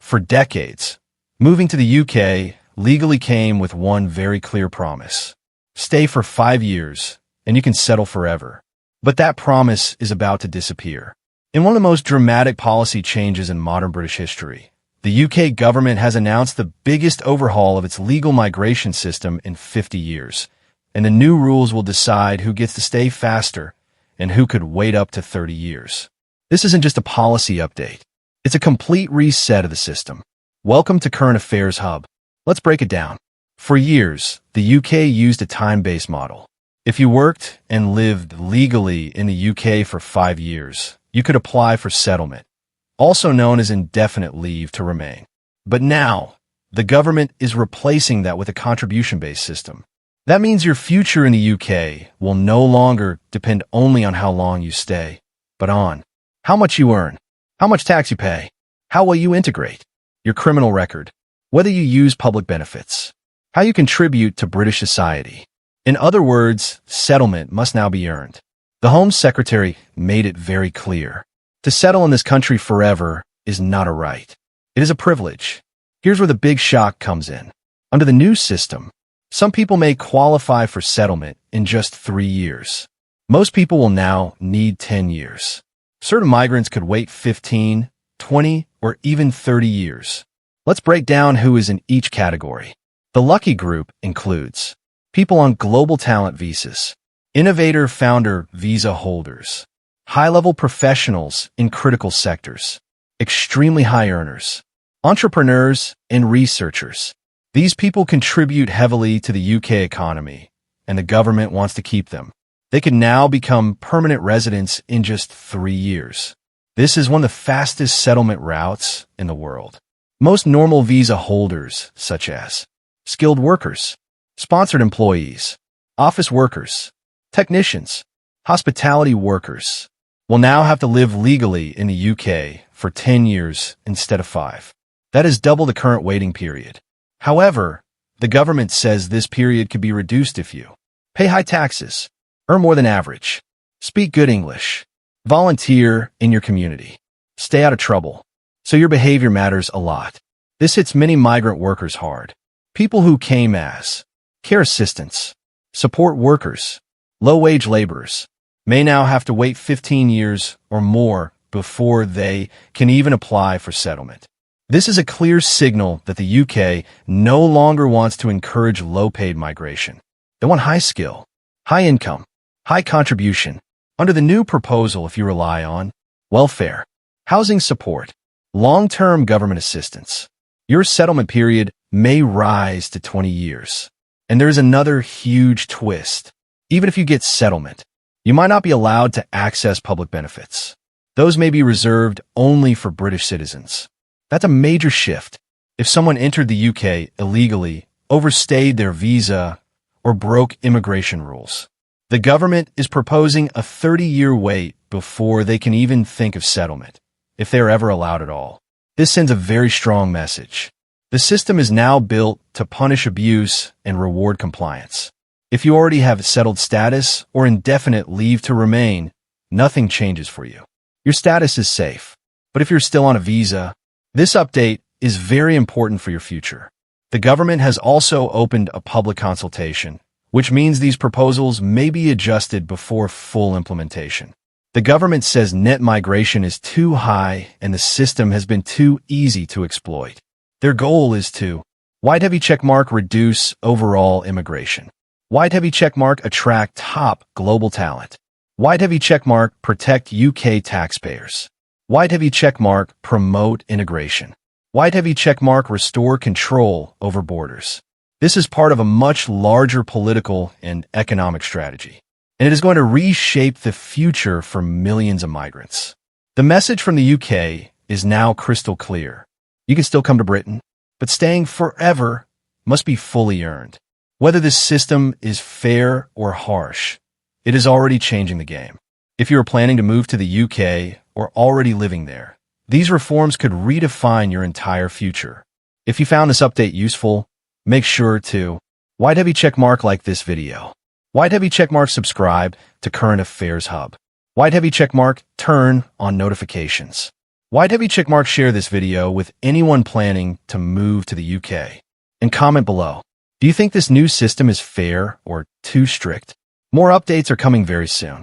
For decades, moving to the UK legally came with one very clear promise. Stay for 5 years, and you can settle forever. But that promise is about to disappear. In one of the most dramatic policy changes in modern British history, the UK government has announced the biggest overhaul of its legal migration system in 50 years, and the new rules will decide who gets to stay faster and who could wait up to 30 years. This isn't just a policy update. It's a complete reset of the system. Welcome to Current Affairs Hub. Let's break it down. For years, the UK used a time-based model. If you worked and lived legally in the UK for 5 years, you could apply for settlement, also known as indefinite leave to remain. But now, the government is replacing that with a contribution-based system. That means your future in the UK will no longer depend only on how long you stay, but on how much you earn, how much tax you pay, how well you integrate, your criminal record, whether you use public benefits, how you contribute to British society. In other words, settlement must now be earned. The Home Secretary made it very clear. To settle in this country forever is not a right. It is a privilege. Here's where the big shock comes in. Under the new system, some people may qualify for settlement in just 3 years. Most people will now need 10 years. Certain migrants could wait 15, 20, or even 30 years. Let's break down who is in each category. The lucky group includes people on global talent visas, innovator founder visa holders, high-level professionals in critical sectors, extremely high earners, entrepreneurs, and researchers. These people contribute heavily to the UK economy, and the government wants to keep them. They can now become permanent residents in just 3 years. This is one of the fastest settlement routes in the world. Most normal visa holders, such as skilled workers, sponsored employees, office workers, technicians, hospitality workers, will now have to live legally in the UK for 10 years instead of 5. That is double the current waiting period. However, the government says this period could be reduced if you pay high taxes, earn more than average, speak good English, volunteer in your community, stay out of trouble, so your behavior matters a lot. This hits many migrant workers hard. People who came as care assistants, support workers, low-wage laborers, may now have to wait 15 years or more before they can even apply for settlement. This is a clear signal that the UK no longer wants to encourage low-paid migration. They want high skill, high income, high contribution. Under the new proposal, if you rely on welfare, housing support, long-term government assistance, your settlement period may rise to 20 years. And there is another huge twist. Even if you get settlement, you might not be allowed to access public benefits. Those may be reserved only for British citizens. That's a major shift. If someone entered the UK illegally, overstayed their visa, or broke immigration rules, the government is proposing a 30-year wait before they can even think of settlement, if they're ever allowed at all. This sends a very strong message. The system is now built to punish abuse and reward compliance. If you already have settled status or indefinite leave to remain, nothing changes for you. Your status is safe. But if you're still on a visa, this update is very important for your future. The government has also opened a public consultation, which means these proposals may be adjusted before full implementation. The government says net migration is too high and the system has been too easy to exploit. Their goal is to white heavy checkmark reduce overall immigration. White heavy checkmark attract top global talent. White heavy checkmark protect UK taxpayers. White heavy checkmark promote integration. White heavy checkmark restore control over borders. This is part of a much larger political and economic strategy, and it is going to reshape the future for millions of migrants. The message from the UK is now crystal clear. You can still come to Britain, but staying forever must be fully earned. Whether this system is fair or harsh, it is already changing the game. If you are planning to move to the UK or already living there, these reforms could redefine your entire future. If you found this update useful, make sure to white heavy checkmark like this video. White heavy checkmark subscribe to Current Affairs Hub. White heavy checkmark turn on notifications. YW share this video with anyone planning to move to the UK. And comment below. Do you think this new system is fair or too strict? More updates are coming very soon.